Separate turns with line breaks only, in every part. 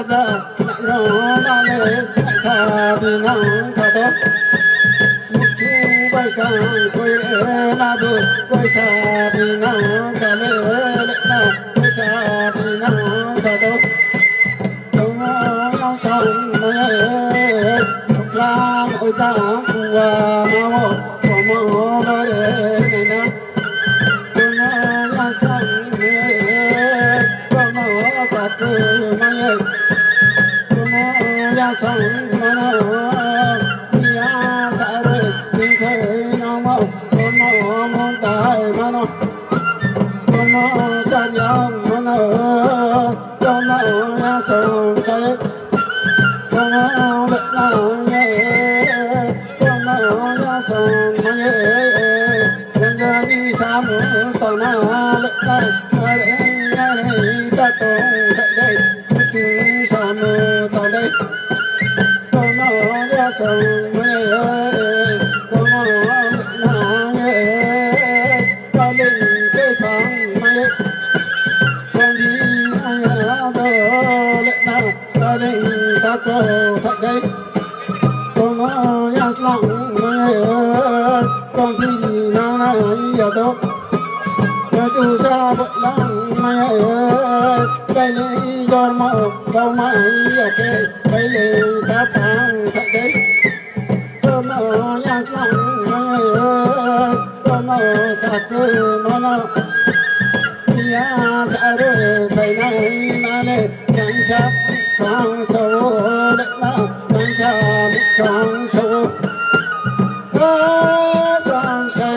ra ra lại nó ba lệ lại xa vì nắng thả tốt một chú bay càng quay là đôi quay xa vì nắng thả lệ lại là quay xa vì nắng thả tốt đông nó sông mây la ôi ta qua mò qua mò nó để này nè đông nó sông mây qua mò ta cứ mây đông nó sông mây ya sa rồi đi khơi nó mò nó mò tai mà nó sa nhang mà nó ya sông say con nó đất nó nhẹ con nó ya sông mà nhẹ lần giờ đi xa mưa tàu nó đất nó để ta tàu tại đây cứ xa mưa tàu đây con nó ya sông mà nhẹ con nó đất nó nhẹ ta lên cái phòng mà nhẹ con đi ai ở đó lệ na ta đi ta có tại đây con nó ya lòng con thì nào này giờ đâu nhà chú sa vợ lăng mày đây này cho màu đâu mày ở cái đây này ta tăng tại đây con nó ya lòng con nó cả cơ nó ya sa rồi phải này mà này càng sắp càng sâu đất là càng sắp càng sâu sông say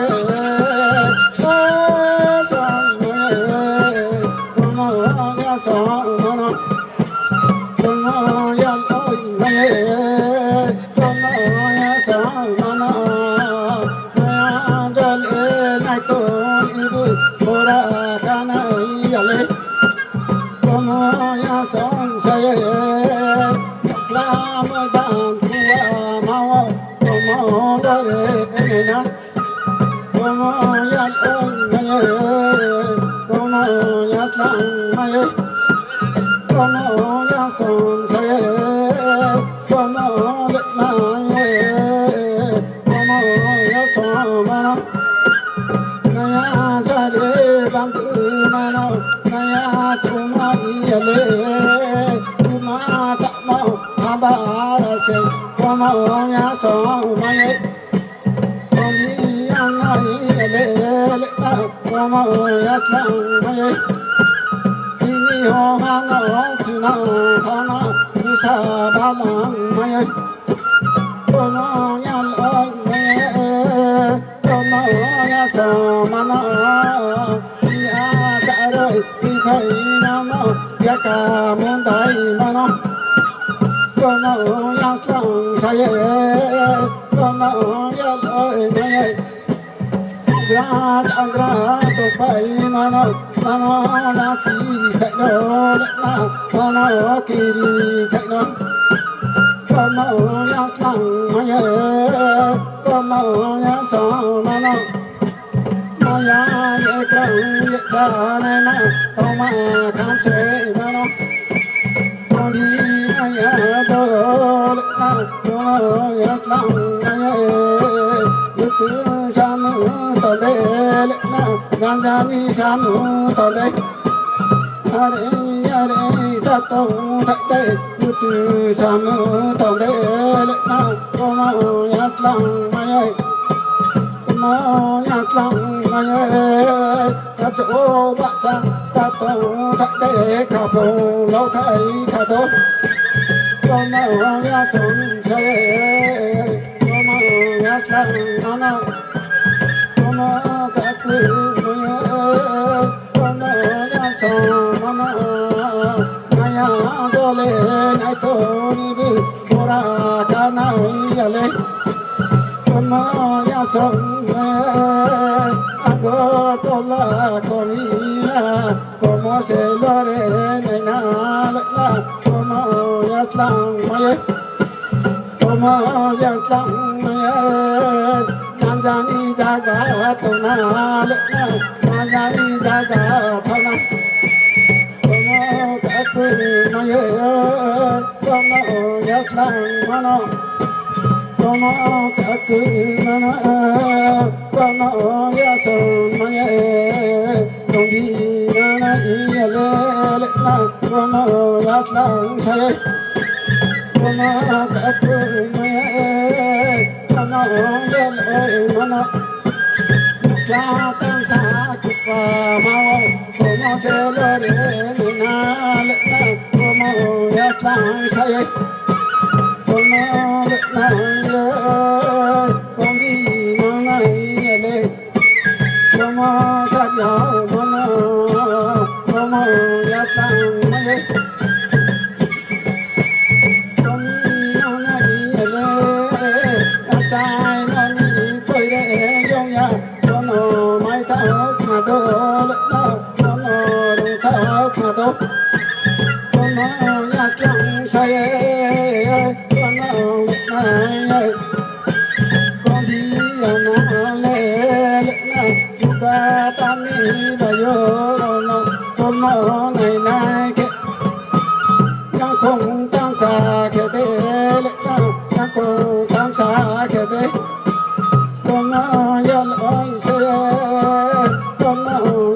sông mây con nó ya sông nó con nó ya ôi mây con nó ya sông nó cho lên ai tôi đi bora cái này ya lên con nó ya sông say la mơ đàn qua mau con nó đó để này nè con nó ya ôi mây con nó ya sông mây con nó ya sông say con nó đất này con nó ya sông mà nó naya sa de bang tu na no naya tu ma ya le tu ma ta ma ha ba ra se ko ma ya so ma ye ko mi an na ya le le ta ko ma ya sa ma ye ni ho ha no tu na ha na tu sa ba ma ma ye ko ma ya lo ma ye con nó ya sông mà nó ya sa rồi đi khơi nó ya cả muôn tay mà nó con nó ya sông say con nó ya lội mây gra to pai mà nó là chỉ chạy nó mà nó kiri chạy nó con nó ya sông mây con nó ya sông mà nó ya ye con ye cha này mà tao mà khám chế mà nó con đi ya đó con nó ya sông mây lúc thứ sáng tao lên gan gan đi sáng tao lên ở đây ta tông tại đây lúc thứ sáng tao lên con nó ya sông mây nó ya sông mây ta chỗ bạn trang ta tông tại đây cả phố lâu thấy cả tốt con nó ya sông say con nó ya sông nó con nó cả cứ con nó ya sông nó ya do lên ai tôi đi bora cái này ya lên con nó ya sông ago to la colina como se lo re na la como ya slang mây como ya slang mây san san đi ra cả to na la san san đi ra cả thao na como cả cứ mày con nó nhất lăng mà nó con nó cả cứ nó con nó ya sơn mày con đi na ia lệ na con nó nhất lăng say con nó cả cứ mày con nó ya lệ mà nó cha tăng sa chụp mau como se lo de na na como ya están say como na con đi na le como sa ya como ya están may con đi na le trai nó đi coi để giống ya nó mai thao mà đô nó đô thao mà đô nó ya chẳng say nó này con đi na lệ na ca tan đi bây giờ nó con này này cái yang không tăng xa cái thế yang không tăng xa cái thế con ya loi se con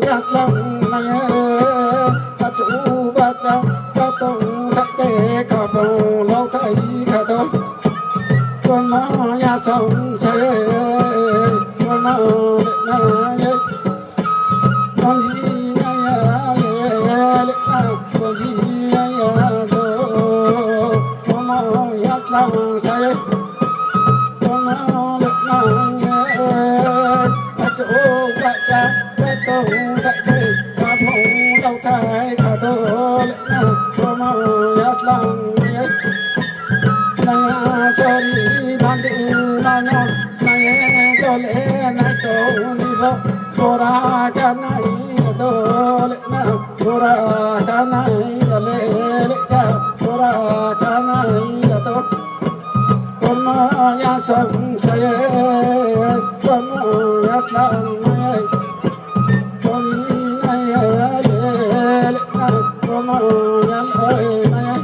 ya lang mai ta chủ ba cha ta tông thắc tê cả bầu lâu thấy cả đó con ya sống se con na con đi na lệ con đi na do con ya lang se con chỗ vợ cha cái tô cái thế cả phong đâu thay cả tô lệ na cô mau yas lang nhé na so đi ban đêm na nhon na cho lệ na tô đi vô cô ra cái này tô lệ na cô ra cái này lệ lệ cha cô ra cái này tô con ya sống say con ya lang mai con này lệ con ya ơi mai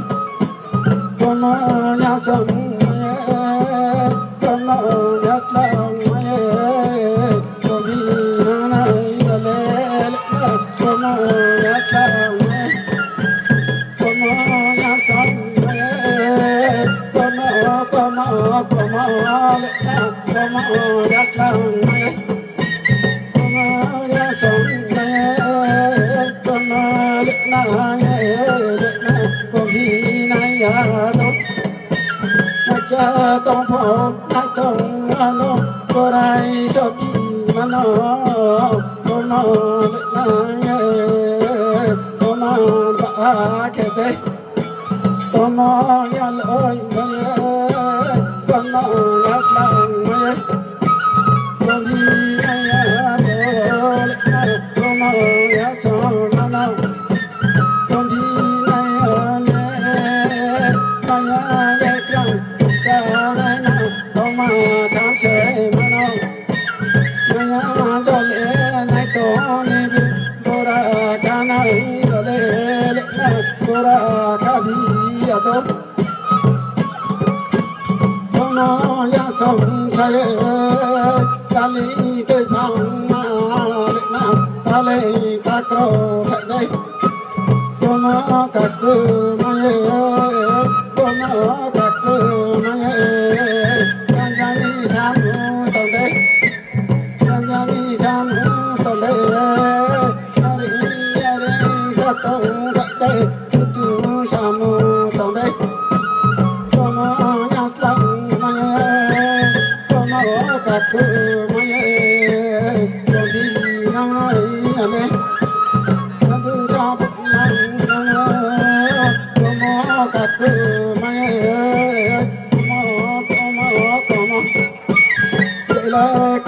con ya sống con ya lang mai con đi này lệ con ya lang mai con ya sống como ya están como ya son como con đi này ya đâu cha tông phổ hai tông nó có ai so đi mà nó ba cái thế con ya lôi con ya lang mai con đi ya con ya son na con đi ya le cha na con ma cảm sẽ mà nó ya cho lệ này to ni đi cô ra ca này lệ cô ra ca bi ya to nó ya sống say ta li tới mang mà ta lấy ta cro tại đây con nó cả cơ mai con nó cả cơ mai con ra đi sang tàu đây con ra đi sang tàu đây ta đi ra đây ra tàu tại đây tu sang tàu đây con nó ya lang cả cơ mai con đi nang nói mẹ con thương cho bụng nang con cả cơ mai con vậy là